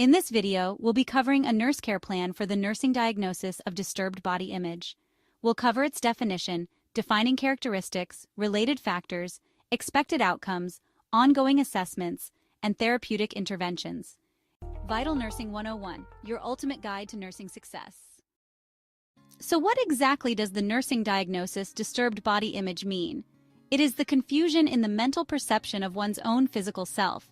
In this video, we'll be covering a nurse care plan for the nursing diagnosis of disturbed body image. We'll cover its definition, defining characteristics, related factors, expected outcomes, ongoing assessments, and therapeutic interventions. Vital Nursing 101, your ultimate guide to nursing success. So what exactly does the nursing diagnosis disturbed body image mean? It is the confusion in the mental perception of one's own physical self.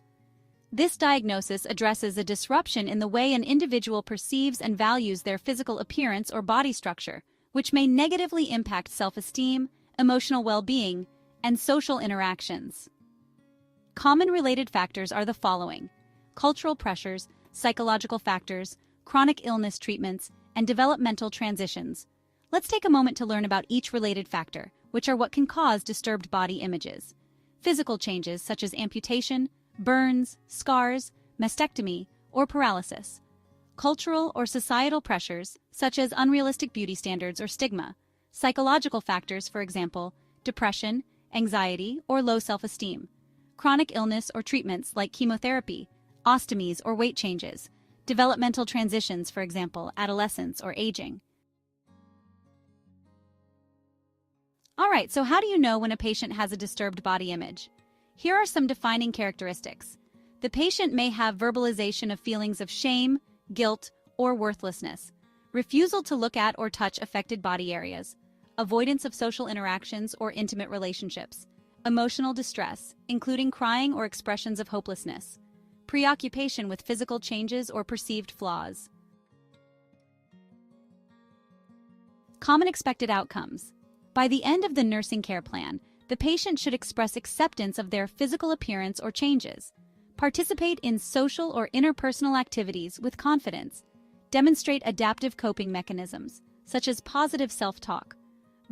This diagnosis addresses a disruption in the way an individual perceives and values their physical appearance or body structure, which may negatively impact self-esteem, emotional well-being, and social interactions. Common related factors are the following: cultural pressures, psychological factors, chronic illness treatments, and developmental transitions. Let's take a moment to learn about each related factor, which are what can cause disturbed body images. Physical changes such as amputation, burns, scars, mastectomy, or paralysis. Cultural or societal pressures, such as unrealistic beauty standards or stigma. Psychological factors, for example, depression, anxiety, or low self-esteem. Chronic illness or treatments like chemotherapy, ostomies or weight changes. Developmental transitions, for example, adolescence or aging. All right, so how do you know when a patient has a disturbed body image? Here are some defining characteristics. The patient may have verbalization of feelings of shame, guilt, or worthlessness, refusal to look at or touch affected body areas, avoidance of social interactions or intimate relationships, emotional distress, including crying or expressions of hopelessness, preoccupation with physical changes or perceived flaws. Common expected outcomes. By the end of the nursing care plan, the patient should express acceptance of their physical appearance or changes, participate in social or interpersonal activities with confidence, demonstrate adaptive coping mechanisms, such as positive self-talk,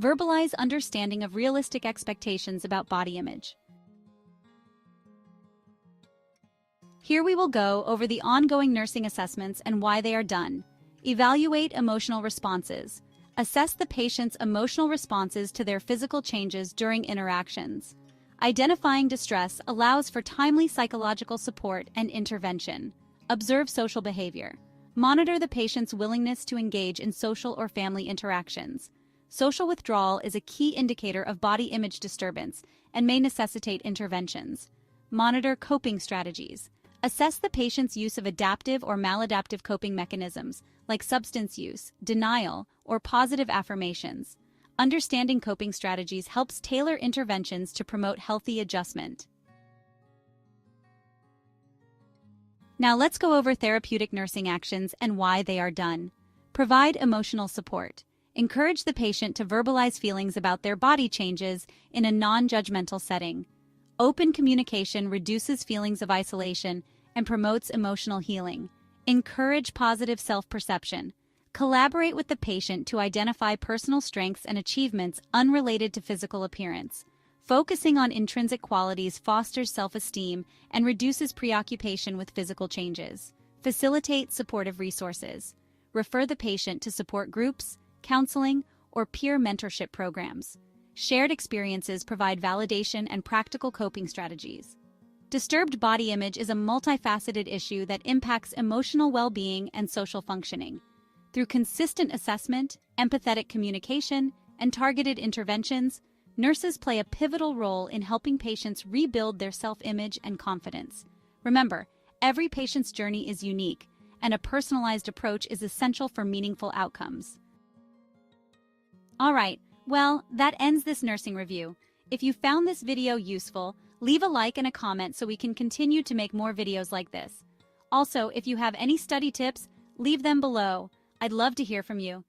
verbalize understanding of realistic expectations about body image. Here we will go over the ongoing nursing assessments and why they are done. Evaluate emotional responses. Assess the patient's emotional responses to their physical changes during interactions. Identifying distress allows for timely psychological support and intervention. Observe social behavior. Monitor the patient's willingness to engage in social or family interactions. Social withdrawal is a key indicator of body image disturbance and may necessitate interventions. Monitor coping strategies. Assess the patient's use of adaptive or maladaptive coping mechanisms, like substance use, denial, or positive affirmations. Understanding coping strategies helps tailor interventions to promote healthy adjustment. Now let's go over therapeutic nursing actions and why they are done. Provide emotional support. Encourage the patient to verbalize feelings about their body changes in a non-judgmental setting. Open communication reduces feelings of isolation and promotes emotional healing. Encourage positive self-perception. Collaborate with the patient to identify personal strengths and achievements unrelated to physical appearance. Focusing on intrinsic qualities fosters self-esteem and reduces preoccupation with physical changes. Facilitate supportive resources. Refer the patient to support groups, counseling, or peer mentorship programs. Shared experiences provide validation and practical coping strategies. Disturbed body image is a multifaceted issue that impacts emotional well-being and social functioning. Through consistent assessment, empathetic communication, and targeted interventions, nurses play a pivotal role in helping patients rebuild their self-image and confidence. Remember, every patient's journey is unique, and a personalized approach is essential for meaningful outcomes. All right, well, that ends this nursing review. If you found this video useful, leave a like and a comment so we can continue to make more videos like this. Also, if you have any study tips, leave them below. I'd love to hear from you.